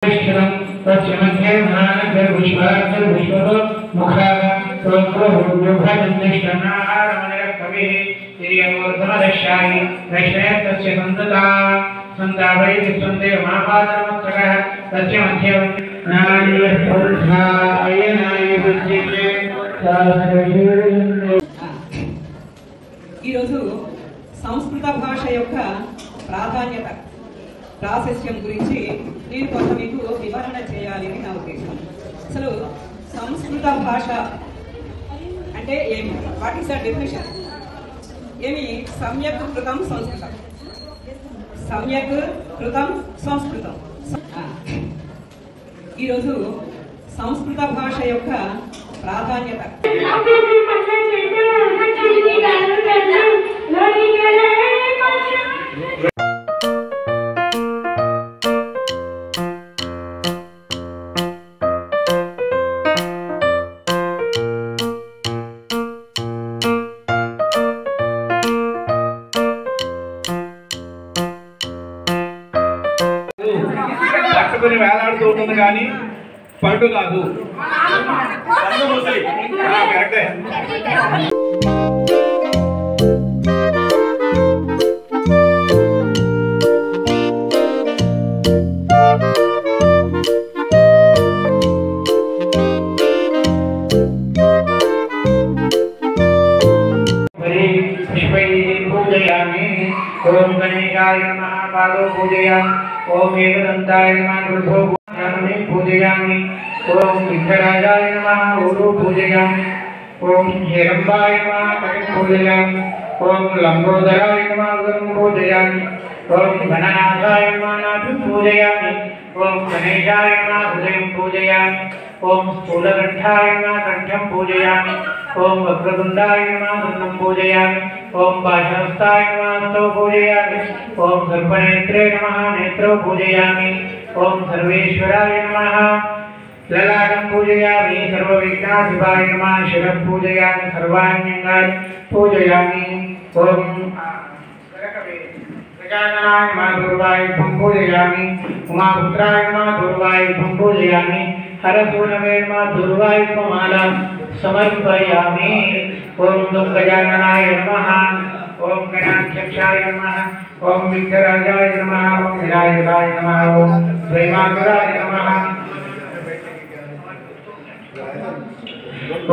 तस्य मध्ये సంస్కృత భాష యొక్క ప్రాధాన్యత ప్రాశస్త్యం గురించి నేను కొంత మీకు వివరణ చేయాలి అని నా ఉద్దేశం. అసలు సంస్కృత భాష అంటే ఏమి? What is the definition? ఏమి? సమ్యక్ కృతం సంస్కృతం, సమ్యక్ కృతం సంస్కృతం. ఈరోజు సంస్కృత భాష యొక్క ప్రాధాన్యత పట్టుకుని వేలాడుతూ ఉంటుంది కానీ పండు కాదు. కరెక్టే. ओम गणेशाय नमः पादो पूजयामि। ओम एकदंताय नमः गुरुभोगामि पूजयामि। ओम विघ्नराजाय नमः ऊरु पूजयामि। ओम हिरंबाय नमः कटिं पूजयामि। ओम लंबोदराय नमः गुरुं पूजयामि। ओम गणनाथाय नमः नाभिं पूजयामि। ओम गणेशाय नमः हृदयं पूजयामि। ओम स्थूलकण्ठाय नमः कण्ठं पूजयामि। ओम वक्रतुण्डाय नमः दण्डं पूजयामि। ओम पाशहस्ताय नमः हस्तौ पूजयामि। ओम सर्पनेत्रे नमः नेत्रौ पूजयामि। ओम सर्वेश्वराय नमः ललाटं पूजयामि। सर्वविघ्नाधिपाय नमः शिरं पूजयामि। सर्वाण्यङ्गानि पूजयामि। ओम गजाननाय नमः दूर्वायुधं पूजयामि। उमापुत्राय नमः दूर्वायुधं पूजयामि। हरसूनवे नमः दूर्वायुधमालां समर्पयामि। ओम गजाननाय नमः। ओम गणाध्यक्षाय नमः। ओम विघ्नराजाय नमः। ओम विनायकाय नमः। ओम प्रेमातुराय नमः।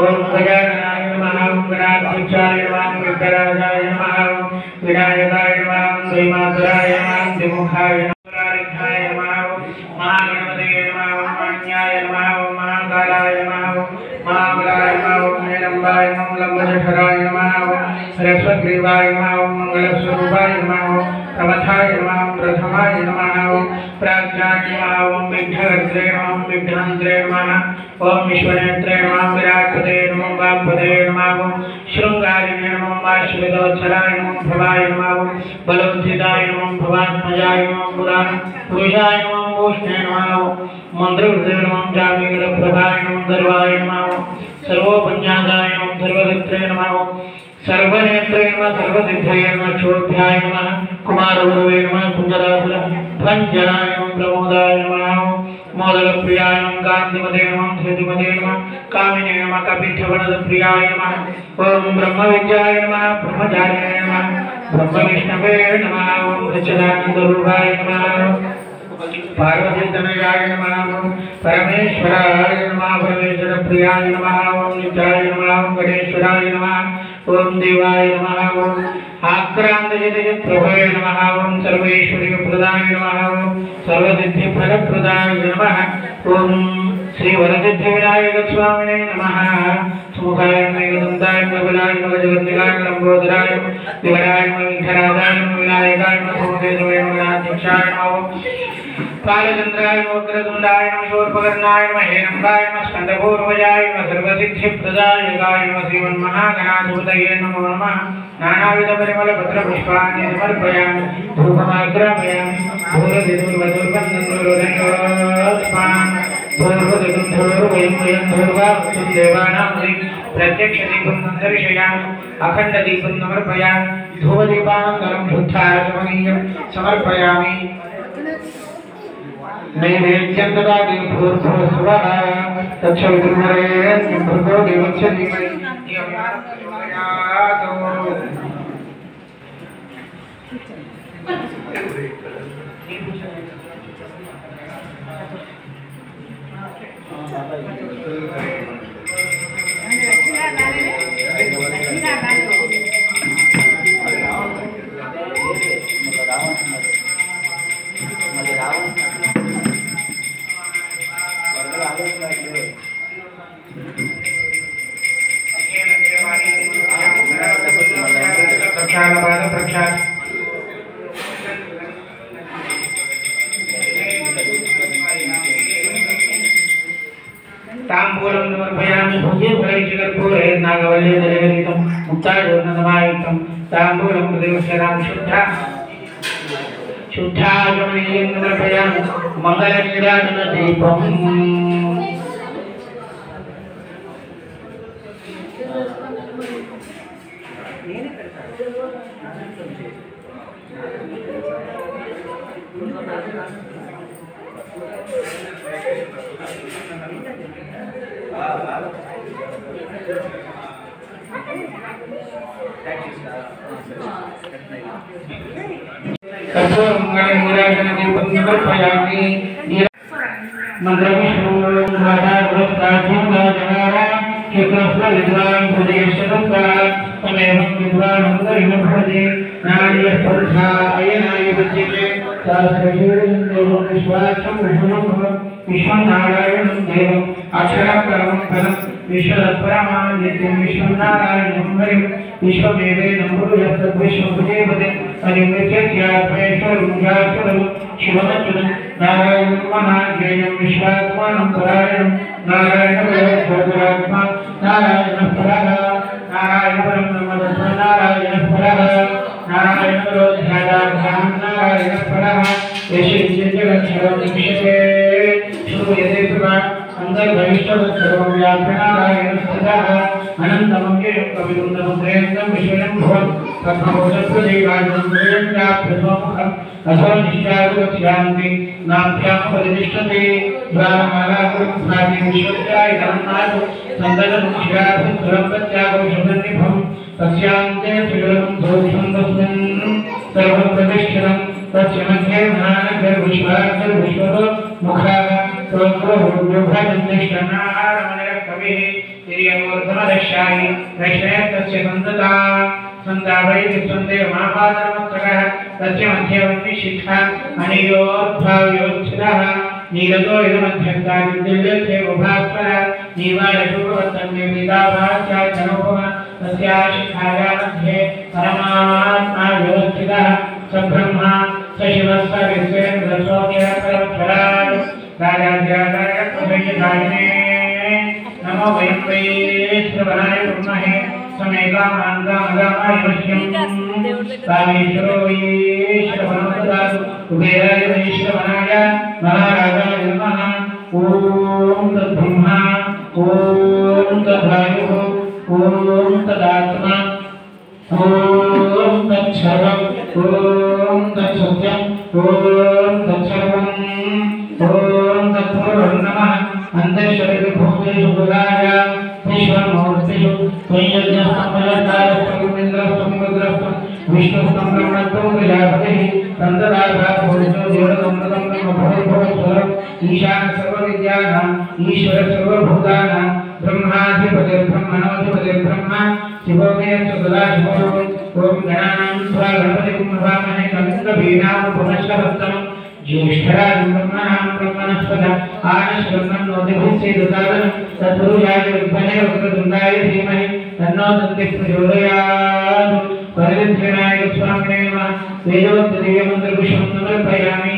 ओम गजाननाय नमः। ओम गणाध्यक्षाय नमः। ओम विघ्नराजाय नमः। ओम विनायकाय नमः। ओम प्रेमातुराय नमः। द्विमुखाय नमः। महागणपतये नमः। ओम मान्याय नमः। ओम महाकालाय नमः। ओम महाबलाय नमः। ओम निरंबाय नमः। ओम लंबोदराय नमः। ओम सरस्वतीग्रीवाय नमः। ओम मंगलस्वरूपाय नमः। ओम प्रमथाय नमः। ओम प्रथमाय नमः। ओम प्राज्ञाय नमः। ओम विघ्नहर्त्रे नमः। ओम विघ्नान्त्रे नमः। ओम विश्वनेत्रे नमः। विराट्पते नमः। वाग्पते नमः। ओम शृंगारिणे नमः। वाश्विदोच्छलाय नमः। भवाय नमः। ओम बलोत्थिताय नमः। भवात्मजाय नमः। पुरुषाय नमः। भूष्णे नमः। मंत्रवृते नमः। जामीगणप्रभाय नमः। गर्वाय नमः। सर्वोपन्यासाय नमः। सर्वदत्रे नमः। सर्वनेत्रे नमः। सर्वसिद्धये नमः। क्षोभ्याय नमः। कुमारगुरवे नमः। कुञ्जराय नमः। प्रमोदाय नमः। मोदकप्रियाय नमः। कान्तिमते नमः। धृतिमते नमः। कामिने नमः। कपीठवनप्रियाय नमः। ओम ब्रह्मविद्याय नमः। ब्रह्मचारिणे नमः। ब्रह्मविष्णवे नमः। ओम सच्चिदानन्दरूपाय नमः। पार्वतीतनयाय नमः। परमेश्वराय नमः। परमेश्वरप्रियाय नमः। ओम नित्याय नमः। ओम गणेश्वराय नमः। ओम देवाय नमः। ओम आक्रान्तजगत्प्रभवे नमः। ओम सर्वेश्वरीप्रदाय नमः। ओम सर्वसिद्धिफलप्रदाय नमः। ओम श्रीवरसिद्धिविनायकस्वामिने नमः। सुमुखाय नमः। एकदन्ताय नमः। बलाय नमः। जगन्निकाय नमः। लंबोदराय नमः। विघ्नराय नमः। विघ्नराजाय नमः। विनायकाय नमः। सोमदेवाय नमः। गणाध्यक्षाय नमः। कालचन्द्राय नमः। वक्रतुण्डाय नमः। शूर्पकर्णाय नमः। हेरम्बाय नमः। स्कन्दपूर्वजाय नमः। सर्वसिद्धिप्रदायकाय नमः। श्रीमन्महागणाधिपतये नमो नमः। नानाविधपरिमलपत्रपुष्पाणि समर्पयामि। धूपमाग्रापयामि। धूरदिदुर्वधुर्वन्दनुरोधनोत्पान् धूर्वदिदुर्वयं धूर्वावसुं देवानां प्रत्यक्षदीपं दर्शयामि। अखण्डदीपं समर्पयामि। धूपदीपान्तरं शुद्धाचमनीयं समर्पयामि। नैवेद्यं ददाति भूर्भुवस्सुवः तत्सवितुर्वरेण्यं भर्गो देवस्य धीमहि धियो यो नः प्रचोदयात्। तांबूलं समर्पयामि भुजे फलैश्चकर्पूरे नागवल्ले दलगलितं मुक्तायोर्नदमायुक्तं तांबूलं प्रदेवशरां शुद्धागमनीयं समर्पयामि मङ्गलनीराजनदीपम्। विश्वनारायण देव अक्षरपरमं फलं विश्वपरमानित्यं विश्वनारायणं हरिं विश्वमेवेनं भूयस्तद्विश्वदेवते परिमृत्यत्यात्मेश्वरं शिवमच्युतं नारायणं महाज्ञेयं विश्वात्मानं परायणं नारायणपरमात्मा नारायणः परः नारायणपरं ब्रह्म नारायणः परः नारायणपरो ध्यानाभ्यां नारायणः परः यशोजगत्सर्वं विषये श्रूयते सुखा अंतर्भविष्यवत्सर्वं व्याप्यनारायणस्थितः अनन्तमव्ययं कविवृन्दमुद्रेन्दं विषयं भवन् तद्भवसत्प्रदेवाजं प्रियञ्चाप्यस्वमुखम् अथो निश्चारुवक्ष्यान्ति नाभ्यां परितिष्ठते द्वारमालाकुरुभ्राति विश्वस्यायतन्नाथो सन्दनमुक्ष्याभुत्सुरम्पत्यागौषधनिभं तस्यान्ते सुगरं दोषं तस्मिन् सर्वं प्रतिष्ठितं तस्य मध्ये महानगर्विश्वार्धविश्वतो मुखाः त्वग्रहोर्योभजन्निष्ठनारमणकविः तिर्यमूर्धमदशायि वैष्णयस्तस्य सन्तता सन्दावैर्विस्वन्दे महापादनमस्तकः तस्य मध्ये वह्निशिखा अनियोद्भाव्योच्छिदः नीलतो इदमध्यन्तादिद्दिल्यस्य उभास्वरः नीवालशुभवत्तन्यमिदाभास्याचनोपमः तस्या शिखाया मध्ये परमात्मा योच्छिदः स ब्रह्मा स शिवः स विश्वेन्द्रसोऽक्षरपरमक्षराय राजाधिराजाय प्रभृतिदायिने नमो वयं वै श्रवणाय ब्रह्मणे समेकामान्तामगामायुष्यं कामेश्वरो वै श्रवणं ददातु कुबेराय वै श्रवणाय महाराजाय नमः। ॐ तद्ब्रह्मा ॐ तद्वायुः ॐ तदात्मा ॐ तत्सर्वम् ॐ तत्सत्यम् ॐ तत्सर्वम् ॐ तत्पूर्वं नमः। अन्तःशरीरभूतेषु गुणाय विश्वमूर्तिषु त्वय्यज्ञस्तम्भयकालस्तम्भेन्द्रस्तम्भद्रस्तम् विष्णुस्तं ब्रह्मत्वं प्रजापतिः तन्ददाभाभूतो देवतमृतं ब्रह्मभूर्भुवस्वरम् ईशान सर्वविद्यानाम् ईश्वर सर्वभूतानां ब्रह्माधिपतिर्ब्रह्मणोऽधिपतिर्ब्रह्मा शिवो मे सदाशिवो ॐ गणानां त्वा गणपतिं नमामहे कविं पुनश्चवत्तमम् ज्येष्ठराजं ब्रह्मणां ब्रह्मणस्पद आनश्वन्नोदिभिस्सेदसादनं तत्पुरुषाय विद्महे वक्रतुण्डाय धीमहि तन्नो दन्तिः प्रचोदयात्। परिविनायकस्वामिने नमः। वेदोक्तदिव्यमन्त्रपुष्पं समर्पयामि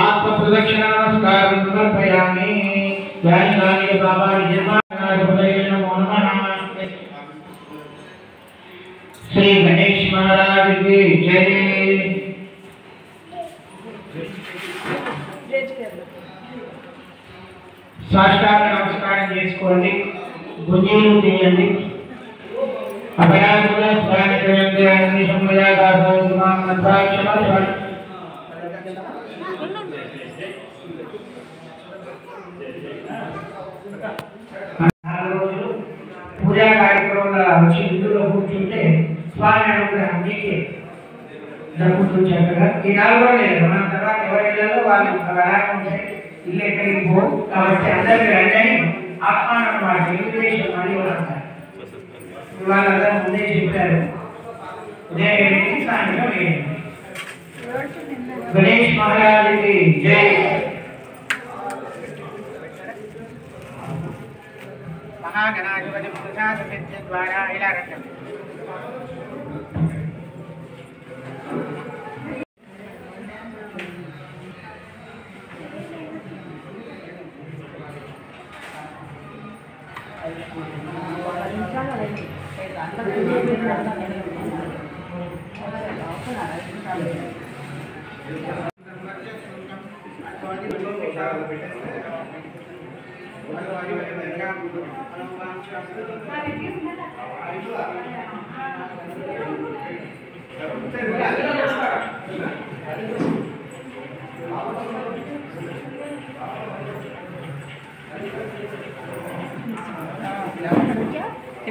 आत्मप्रदक्षिणानमस्कारं समर्पयामि। यानि कानि पापानि जन्मानाधिपतये नमो नमः। श्री गणेश महाराज की जय। సాష్టాంగ నమస్కారం చేసుకోండి, గుంజీలు తీయండి. అభయాదుల స్వామి చేయండి. అన్ని సంభయాదాక్షణ 4 రోజులు పూజా కార్యక్రమంలో వచ్చి ఇందులో కూర్చుంటే స్వామి అనుగ్రహం మీకే జరుగుతుంది చక్కగా. ఈ 4 రోజులు మన తర్వాత ఎవరి ఇళ్లలో వాళ్ళు అలాగే ఉంటాయి, ఇల్లు ఎక్కడికి పో కాబట్టి అందరికీ రండి ఆహ్వానం మాట ఇన్విటేషన్ మళ్ళీ ఉంటారు. వాళ్ళందరూ ముందే చెప్పారు, ఉదయం 7 సాయంత్రం 7. గణేష్ మహారాజుకి జై. మహాగణాధిపతి పురుషాధిపత్య ద్వారా ఇలా రండి.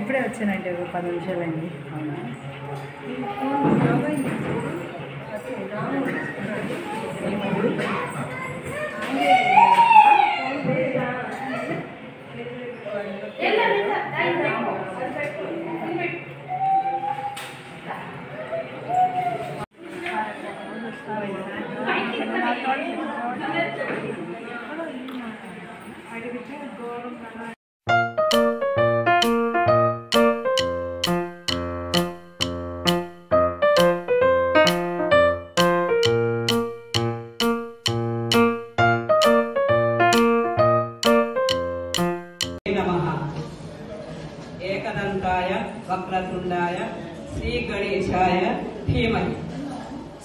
ఇప్పుడే వచ్చానండి, ఒక 10 నిమిషాలండి. ఏకదంతాయ వక్రతుండాయ శ్రీ గణేశాయ ధీమహి.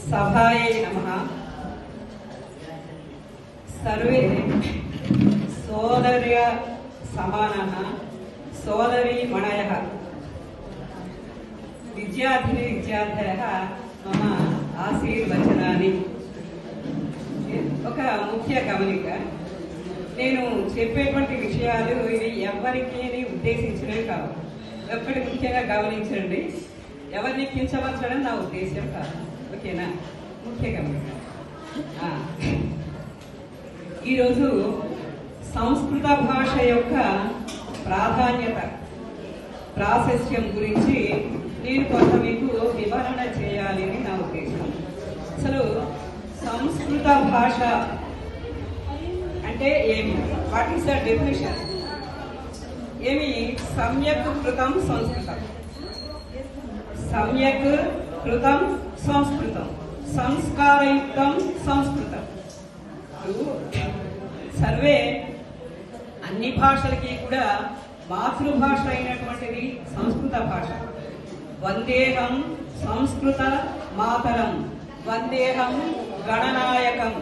సభాయై నమః. సర్వే సోదర్య సమానః సోదరీ మణయః విద్యార్థిని విద్యార్థయః మమ ఆశీర్వచనాన్ని. ఒక ముఖ్య గమనిక, నేను చెప్పేటువంటి విషయాలు ఇవి ఎవరికి ఉద్దేశించినవి కావు. ఒక్కటి ముఖ్యంగా గమనించండి, ఎవరిని కించవచ్చడం నా ఉద్దేశం కాదు. ఓకేనా? ముఖ్య గమనిక. ఈరోజు సంస్కృత భాష యొక్క ప్రాధాన్యత, ప్రాశస్త్యం గురించి నేను కొంత మీకు వివరణ చేయాలి అని నా ఉద్దేశం. అసలు సంస్కృత భాష అంటే ఏమి? What is the definition? ఏమి? సమ్యక్ కృతం సంస్కృతం, సమ్యక్ కృతం సంస్కృతం, సంస్కారయుక్తం సంస్కృతం. సర్వే అన్ని భాషలకి కూడా మాతృభాష అయినటువంటిది సంస్కృత భాష. వందేహం సంస్కృత మాతరం, వందేహం గణనాయకం,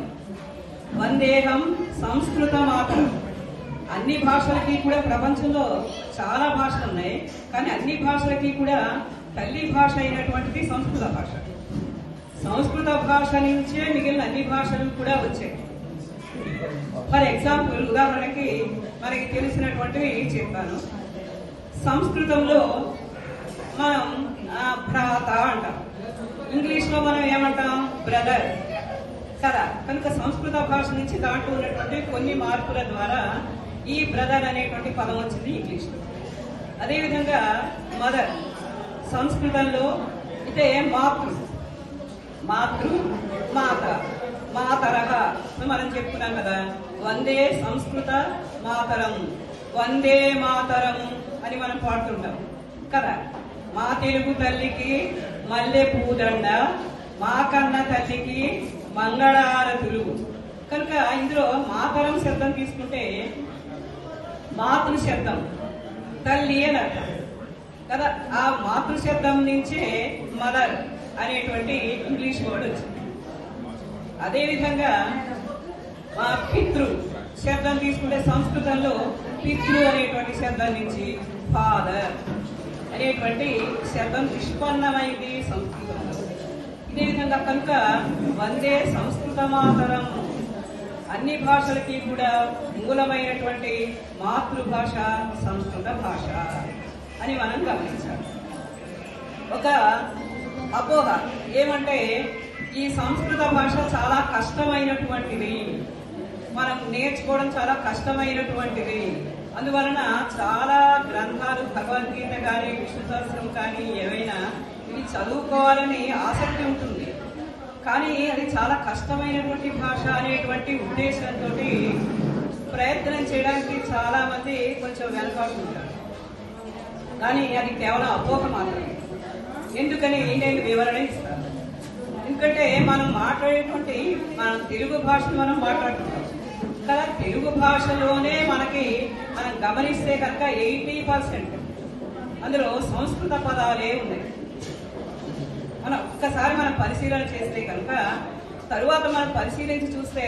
వందేహం సంస్కృత మాతరం. అన్ని భాషలకి కూడా ప్రపంచంలో చాలా భాషలు ఉన్నాయి, కానీ అన్ని భాషలకి కూడా తల్లి భాష అయినటువంటిది సంస్కృత భాష. సంస్కృత భాష నుంచే మిగిలిన అన్ని భాషలు కూడా వచ్చాయి. ఫర్ ఎగ్జాంపుల్, ఉదాహరణకి మనకి తెలిసినటువంటివి చెప్తాను. సంస్కృతంలో మనం భ్రాత అంటాం, ఇంగ్లీష్ లో మనం ఏమంటాం? బ్రదర్ కదా. కనుక సంస్కృత భాష నుంచి దాంట్లో ఉన్నటువంటి కొన్ని మార్పుల ద్వారా ఈ బ్రదర్ అనేటువంటి పదం వచ్చింది ఇంగ్లీష్ లో. అదేవిధంగా మదర్ సంస్కృతంలో అయితే మాతృ, మాతృ మాత, మాతరహ మనం చెప్పుకున్నాం కదా. వందే సంస్కృత మాతరం, వందే మాతరం అని మనం పాడుతుంటాం కదా. మా తెలుగు తల్లికి మల్లె పూదండ, మా కన్న తల్లికి మంగళారతులు. కనుక ఇందులో మాతరం శబ్దం తీసుకుంటే మాతృ శబ్దం తల్లి అని అర్థం కదా. ఆ మాతృ శబ్దం నుంచే మదర్ అనేటువంటి ఇంగ్లీష్ వర్డ్ వచ్చింది. అదేవిధంగా మా పితృ శబ్దం తీసుకుంటే సంస్కృతంలో పితృ అనేటువంటి శబ్దం నుంచి ఫాదర్ అనేటువంటి శబ్దం నిష్పన్నమైంది సంస్కృతంలో. ఇదే విధంగా కనుక వందే సంస్కృత మాతరం అన్ని భాషలకి కూడా మూలమైనటువంటి మాతృభాష సంస్కృత భాష అని మనం గమనించాలి. ఒక అపోహ ఏమంటే ఈ సంస్కృత భాష చాలా కష్టమైనటువంటిది, మనం నేర్చుకోవడం చాలా కష్టమైనటువంటిది, అందువలన చాలా గ్రంథాలు భగవద్గీత కానీ విష్ణు సహస్రం కానీ ఏవైనా ఇవి చదువుకోవాలని ఆసక్తి ఉంటుంది, కానీ అది చాలా కష్టమైనటువంటి భాష అనేటువంటి ఉద్దేశంతో ప్రయత్నం చేయడానికి చాలా మంది కొంచెం వెనకాడుతుంటారు. కానీ అది కేవలం అపోహ మాత్రమే. ఎందుకని నేను వివరణ ఇస్తాను. ఎందుకంటే మనం మాట్లాడేటువంటి మన తెలుగు భాషను మనం మాట్లాడుతున్నాం కదా, తెలుగు భాషలోనే మనం గమనిస్తే కనుక 80% అందులో సంస్కృత పదాలే ఉన్నాయి. ఒక్కసారి మనం పరిశీలన చేస్తే కనుక తరువాత మనం పరిశీలించి చూస్తే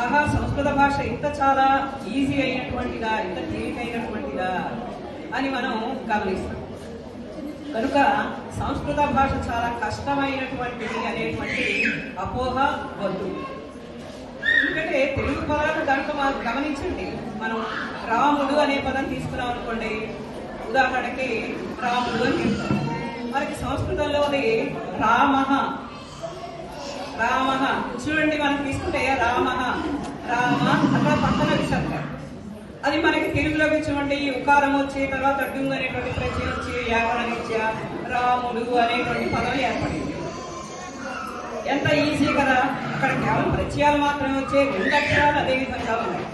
ఆహా, సంస్కృత భాష ఇంత చాలా ఈజీ అయినటువంటిదా, ఇంత తేలికైనటువంటిదా అని మనం గమనిస్తాం. కనుక సంస్కృత భాష చాలా కష్టమైనటువంటిది అనేటువంటి అపోహ వద్దు. ఎందుకంటే తెలుగు పదాలు దాంట్లో మనం గమనించండి, మనం రాముడు అనే పదం తీసుకున్నాం అనుకోండి, ఉదాహరణకి రాముడు అని చెప్తాం. మనకి సంస్కృతంలో అది రామః. చూడండి, మనం తీసుకుంటే రామ అక్కడ పక్కన విసర్గ. అది మనకి తెలుగులోకి చూడండి, ఉకారం వచ్చి తర్వాత డుంగ్ అనేటువంటి ప్రత్యయం వచ్చి వ్యాకరణిత్య రాముడు అనేటువంటి పదం ఏర్పడింది. ఎంత ఈజీ కదా, అక్కడ కేవలం ప్రత్యయాలు మాత్రమే వచ్చే 2 అక్షరాలు అదే విధంగా ఉన్నాయి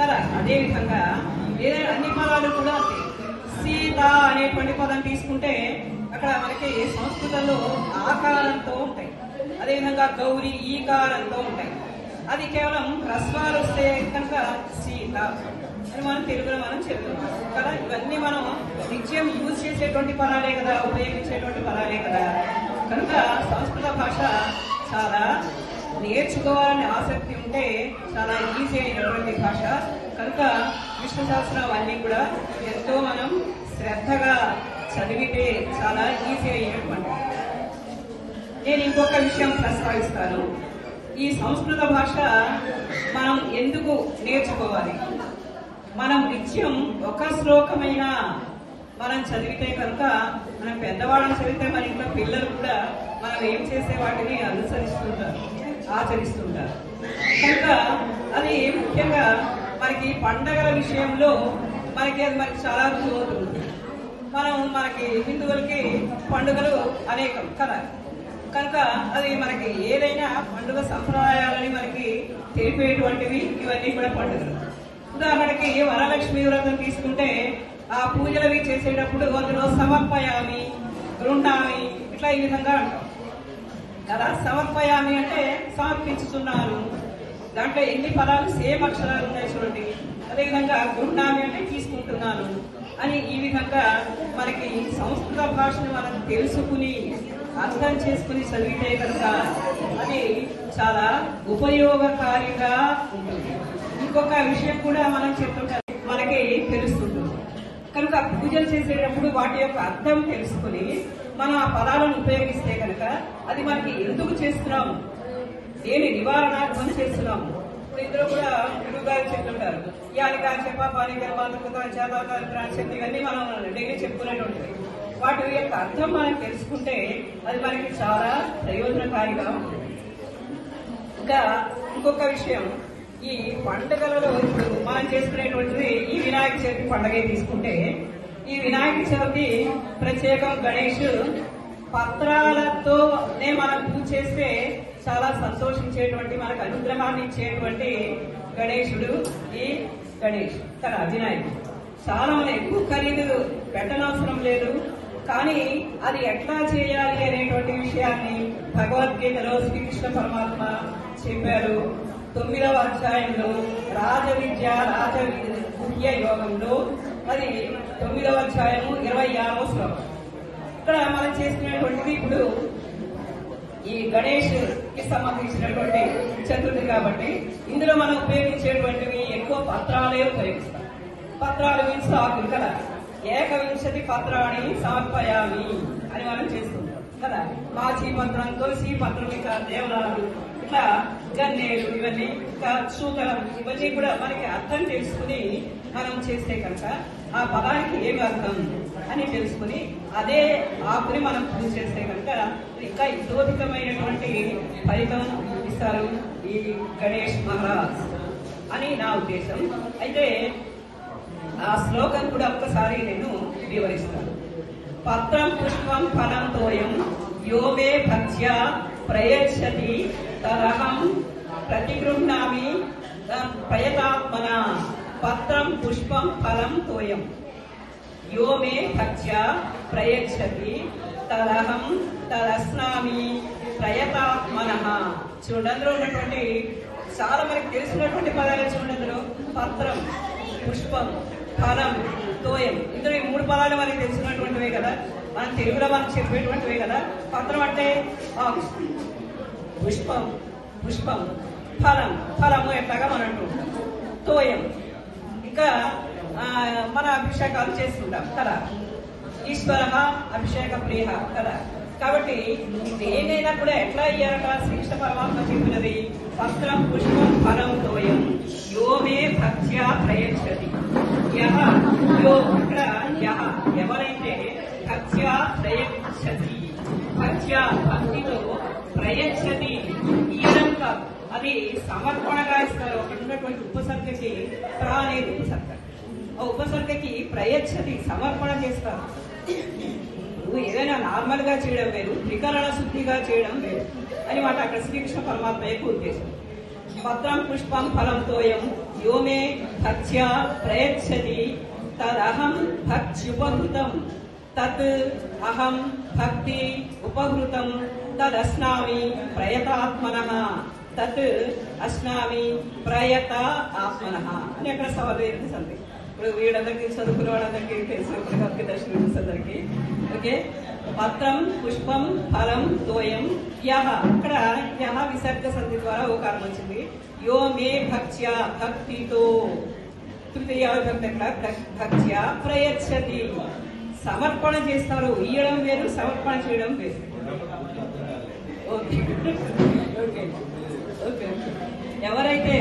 కదా. అదేవిధంగా ఏదైనా అన్ని పదాలు కూడా సీత అనేటువంటి పదం తీసుకుంటే అక్కడ మనకి సంస్కృతంలో ఆకారంతో ఉంటాయి, అదేవిధంగా గౌరీ ఈకారంతో ఉంటాయి. అది కేవలం హ్రస్వాలు వస్తే కనుక సీత అని మనం తెలుగులో మనం చెప్తున్నాం కదా. ఇవన్నీ మనం నిత్యం యూజ్ చేసేటువంటి పదాలే కదా, ఉపయోగించేటువంటి పదాలే కదా. కనుక సంస్కృత భాష చాలా నేర్చుకోవాలని ఆసక్తి ఉంటే చాలా ఈజీ అయినటువంటి భాష. కనుక విష్ణు సహస్రం అన్నీ కూడా ఎంతో మనం శ్రద్ధగా చదివితే చాలా ఈజీ అయినటువంటి. నేను ఇంకొక విషయం ప్రస్తావిస్తాను. ఈ సంస్కృత భాష మనం ఎందుకు నేర్చుకోవాలి? మనం నిత్యం ఒక శ్లోకమైనా మనం చదివితే కనుక, మనం పెద్దవాళ్ళని చదివితే మన ఇంట్లో పిల్లలు కూడా మనం ఏం చేసే వాటిని అనుసరిస్తుంటారు, ఆచరిస్తుంటారు. కనుక అది ముఖ్యంగా మనకి పండగల విషయంలో అది చాలా రుజువు అవుతుంది. మనకి హిందువులకి పండుగలు అనేకం కదా. కనుక అది మనకి ఏదైనా పండుగ సంప్రదాయాలని మనకి తెలిపేటువంటివి ఇవన్నీ కూడా పండుగలు. ఉదాహరణకి వరలక్ష్మి వ్రతం తీసుకుంటే ఆ పూజలవి చేసేటప్పుడు అందులో సమర్పయామి, గృహ్ణామి ఇట్లా ఈ విధంగా అంటాం కదా. సమర్పయామి అంటే సమర్పించుతున్నాను, దాంట్లో ఎన్ని పదాలు సేమ్ అక్షరాలు ఉన్నాయి చూడండి. అదేవిధంగా గృహ్ణామి అంటే తీసుకుంటున్నాను అని ఈ విధంగా మనకి సంస్కృత భాషను మనం తెలుసుకుని అర్థం చేసుకుని చదివితే కనుక అది చాలా ఉపయోగకారిగా ఉంటుంది. ఇంకొక విషయం కూడా మనం చెప్తుంటే మనకి తెలుస్తుంటుంది. కనుక పూజలు చేసేటప్పుడు వాటి యొక్క అర్థం తెలుసుకుని మనం ఆ పదాలను ఉపయోగిస్తే కనుక అది మనకి ఎందుకు చేస్తున్నాము, దేని నివారణార్థం చేస్తున్నాము. ఇప్పుడు ఇందులో కూడా గురువుగారు చెప్తుంటారు, యానికా చెప్ప పానిక శక్తి ఇవన్నీ మనం డైలీ చెప్పుకునేటువంటిది. వాటి యొక్క అర్థం మనం తెలుసుకుంటే అది మనకి చాలా ప్రయోజనకారిగా ఉంటుంది. ఇంకా ఇంకొక విషయం, ఈ పండుగలలో ఇప్పుడు మనం చేసుకునేటువంటిది ఈ వినాయక చవితి పండుగ తీసుకుంటే, ఈ వినాయక చవితి ప్రత్యేకం గణేష్ పత్రాలతోనే మనం పూజ చేస్తే చాలా సంతోషించేటువంటి, మనకు అనుగ్రహాన్ని ఇచ్చేటువంటి గణేశుడు ఈ గణేష్ కదా, వినాయకుడు. చాలా మంది ఎక్కువ ఖరీదు పెట్టనవసరం లేదు, కానీ అది ఎట్లా చేయాలి అనేటువంటి విషయాన్ని భగవద్గీతలో శ్రీకృష్ణ పరమాత్మ చెప్పారు. 9వ అధ్యాయంలో రాజవిద్య యోగంలో అది 9వ అధ్యాయము 26వ శ్లోకం. ఇక్కడ మనం చేసుకునేటువంటిది ఇప్పుడు ఈ గణేష్ కి సంబంధించినటువంటి చతుర్థి కాబట్టి ఇందులో మనం ఉపయోగించేటువంటివి ఎక్కువ పత్రాలే ఉపయోగిస్తాం. పత్రాలు మీన్స్ ఆకులు కదా. ఏకవింశతి పత్రాన్ని సమర్పయామి అని మనం చేసుకుంటాం కదా. మాచి పత్రం, తులసి పత్రం, ఇంకా దేవదారు ఇట్లా గన్నేరు ఇవన్నీ సూతలం ఇవన్నీ కూడా మనకి అర్థం తెలుసుకుని మనం చేస్తే కనుక ఆ పదానికి ఏమి అర్థం అని తెలుసుకుని అదే ఆకుని మనం పూజ చేస్తే కనుక ఇంకా ఇతోధికమైనటువంటి ఫలితం ఇస్తారు ఈ గణేష్ మహారాజ్ అని నా ఉద్దేశం. అయితే ఆ శ్లోకం కూడా ఒక్కసారి నేను వివరిస్తాను. పత్రం పుష్పం ఫలం తోయం యోమే భక్ష్య ప్రయచ్చతి తరహం ప్రతిగృహ్ణామి ప్రయతాత్మన. పత్రం పుష్పం ఫలం తోయం యోమే భక్ష్య ప్రయచ్చతి తరహం తరస్నామి ప్రయతాత్మన. చూడండిలో ఉన్నటువంటి చాలా మనకి తెలిసినటువంటి పదాలు చూడండిలో పత్రం పుష్పం ఫలం తోయం ఇందులో ఈ 3 పదాలు మనకి తెలిసినటువంటివే కదా, మనం తెలుగులో మనం చెప్పేటువంటివే కదా. పత్రం అంటే పుష్పం పుష్పం ఫలం ఫలము ఎట్లాగా మనం అంటుంటాం. తోయం ఇంకా మన అభిషేకాలు చేస్తుంటాం కదా, ఈశ్వర అభిషేక ప్రియ కదా. కాబట్టి దేనైనా కూడా ఎట్లా ఇయ్యారట శ్రీకృష్ణ పరమాత్మ చెప్పినది పత్రం పుష్పం ఫలం తోయం యోమే భక్త్య ప్రయచ్చతి. ఇక్కడ ఎవరైతే భక్త్య ప్రయచ్చతి భక్త్య భక్తితో ప్రయచ్చతి ఇయ్యడం కాదు, అది సమర్పణగా ఇస్తారు. అక్కడ ఉన్నటువంటి ఉపసర్గకి ప్రా అనేది ఉపసర్గ, ఆ ఉపసర్గకి ప్రయచ్చతి సమర్పణ చేస్తారు. ఏదైనా నార్మల్ గా చేయడం వేరు, త్రికరణ శుద్ధిగా చేయడం వేరు అని మాట అక్కడ శ్రీకృష్ణ పరమాత్మ యొక్క ఉద్దేశం. పత్రం పుష్పం ఫలం తోయం యోమే భక్త్య ప్రయచ్చతి తదహం భక్త్యుపహృతం తత్ అహం భక్తి ఉపహృతం తదస్నామి ప్రయతాత్మనః తత్ అస్నామి ప్రయత ఆత్మనః అని అక్కడ సవరించింది సంది. ఇప్పుడు వీళ్ళందరికీ చదువుకున్న వాళ్ళందరికీ తెలిసి దర్శనం అందరికీ ఓకే. పత్రం పుష్పం ఫలం తోయం యహ, ఇక్కడ యహ విసర్గ సంధి ద్వారా ఓకారం వచ్చింది. యో మే భక్త్య భక్తితో తృతీయ విభక్తి భక్త్య ప్రయచ్చతి సమర్పణ చేస్తారు. ఇయ్యడం వేరు, సమర్పణ చేయడం వేరు. ఓకే ఓకే ఓకే ఎవరైతే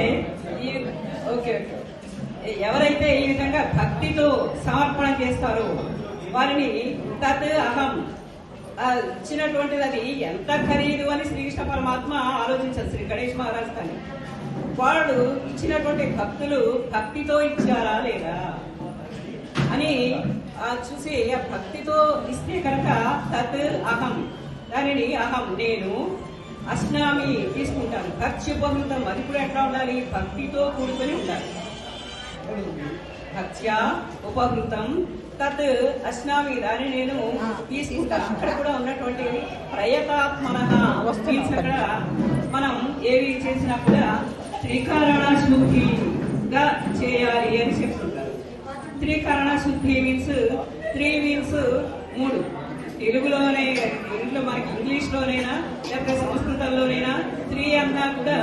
ఎవరైతే ఈ విధంగా భక్తితో సమర్పణ చేస్తారో వారిని తత్ అహం ఇచ్చినటువంటిది అది ఎంత ఖరీదు అని శ్రీకృష్ణ పరమాత్మ ఆలోచించారు శ్రీ గణేష్ మహారాజ్ కానీ. వాళ్ళు ఇచ్చినటువంటి భక్తులు భక్తితో ఇచ్చారా లేదా అని చూసి ఆ భక్తితో ఇస్తే కనుక తత్ అహం దానిని అహం నేను అస్నామి తీసుకుంటాను. భక్త్యుపహృతం అది కూడా ఎట్లా ఉండాలి, భక్తితో కూడుకొని ఉండాలి. భక్త్యా ఉపహృతం తత్ అస్నామి దాన్ని నేను తీసుకుంటాను. అక్కడ కూడా ఉన్నటువంటి ప్రయతాత్మనః అక్కడ మనం ఏవి చేసినా కూడా త్రికరణ శుద్ధిగా చేయాలి అని చెప్తుంటారు. త్రికరణ శుద్ధి మీన్స్ 3 మీన్స్ 3. తెలుగులోనే ఇంట్లో మనకి ఇంగ్లీష్ లోనైనా లేకపోతే సంస్కృతంలోనైనా 3 అన్నా కూడా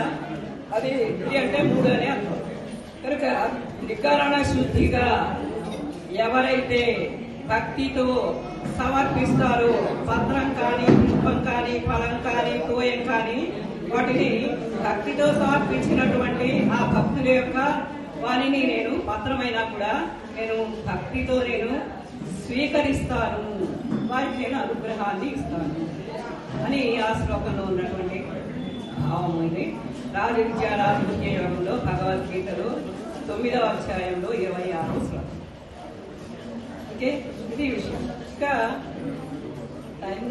అది 3 అంటే 3 అనే అర్థం. కనుక త్రికరణ శుద్ధిగా ఎవరైతే భక్తితో సమర్పిస్తారో పత్రం కానీ పుష్పం కానీ ఫలం కానీ తోయం కానీ వాటిని భక్తితో సమర్పించినటువంటి ఆ భక్తుల యొక్క వారిని నేను పత్రమైనా కూడా నేను భక్తితో నేను స్వీకరిస్తాను, వారికి నేను అనుగ్రహాన్ని ఇస్తాను అని ఆ శ్లోకంలో ఉన్నటువంటి భావం ఇది. రాజవిద్య రాజవిద్య యోగంలో భగవద్గీతలో 9వ అధ్యాయంలో 26వ శ్లోకం. ఓకే, ఇది విషయం. ఇంకా టైం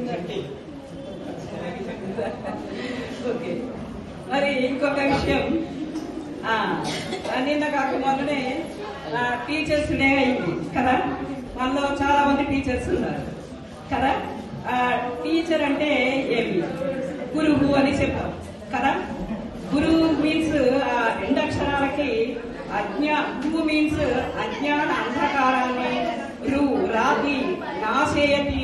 ఓకే. మరి ఇంకొక విషయం, నిన్న కాక మొన్ననే టీచర్స్ డే అయింది కదా. మనలో చాలా మంది టీచర్స్ ఉన్నారు కదా. టీచర్ అంటే ఏమి, గురువు అని చెప్తాం కదా. గురువు మీన్స్ 2 అక్షరాలకి గు మీన్స్ అజ్ఞాన అంధకారాన్ని రాతి నాశయతి.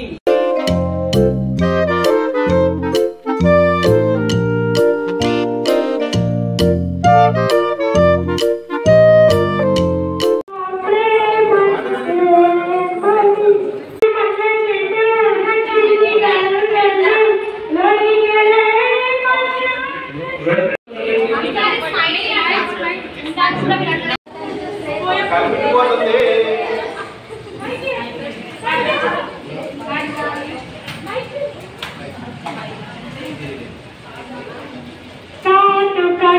Good. కనిపించిపోతుంది.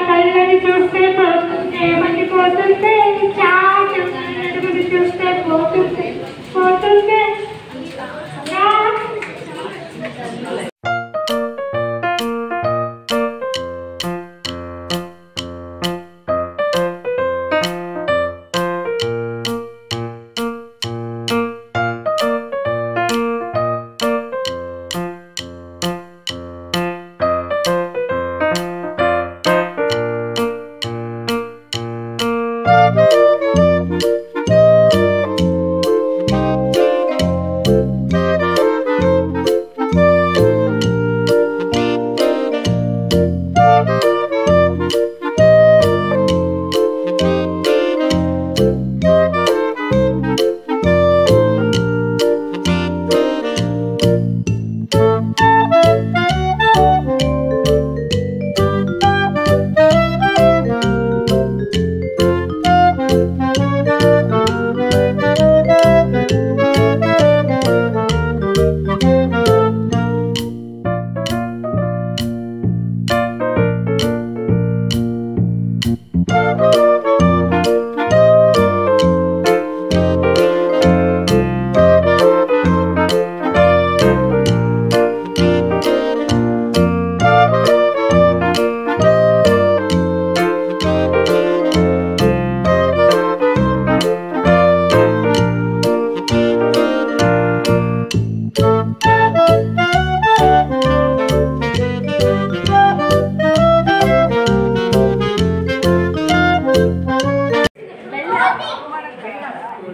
కళ్ళని చూస్తే పోతుంటే మండిపోతుంటే చాటు నడుముని చూస్తే పోతుంటే పోతుంటే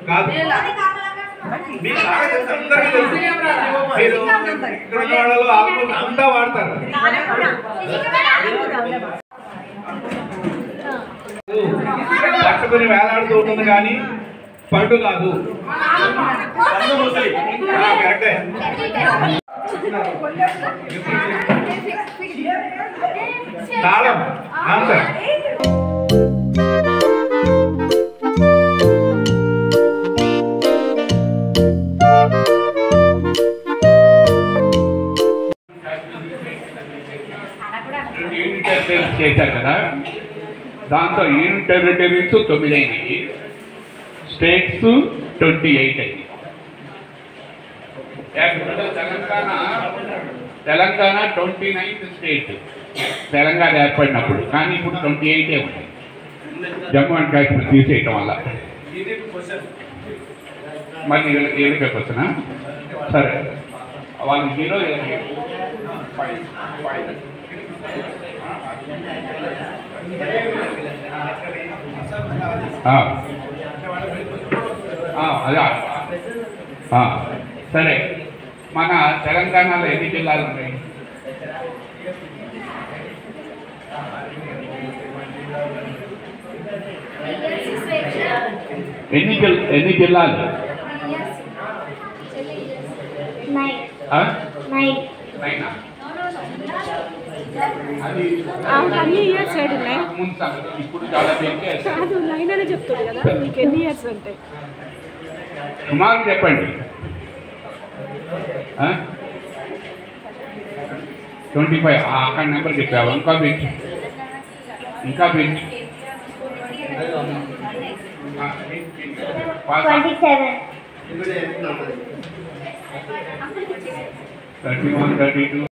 కాదు మీకు బాగా తెలుసు, అందరికీ తెలుసు. మీరు ఇక్కడ ఉన్న వాళ్ళు ఆల్మోస్ట్ అంతా వాడతారు. పట్టుకుని వేలాడుతూ ఉంటుంది కానీ పండు కాదు. పండు ముసలి. కరెక్టే. తాళం ఆన్సర్. చేశారు కదా, దాంతో యూనియన్ టెరిటరీస్ 9 అయినాయి, స్టేట్స్ 28 అయినాయి. తెలంగాణ 29th స్టేట్ తెలంగాణ ఏర్పడినప్పుడు, కానీ ఇప్పుడు 28 ఉన్నాయి. జమ్మూ అండ్ కాశ్మీర్ తీసేయటం వల్ల. మరి ఏళ్ళకే క్వశ్చనా? సరే, వాళ్ళు 0 అదే సరే. మన తెలంగాణలో ఎన్ని జిల్లాలు ఉన్నాయి? ఎన్ని జిల్లాలు? అన్ని ఇయర్స్ ఇప్పుడు చాలా కాదు, 9 అని చెప్తుంది కదా, మీకు ఎన్ని ఇయర్స్ అంటే సుమారు చెప్పండి. 25. అక్కడ నెంబర్ చెప్పావు. ఇంకా పెంచు, ఇంకా పెంచు. 31, 32.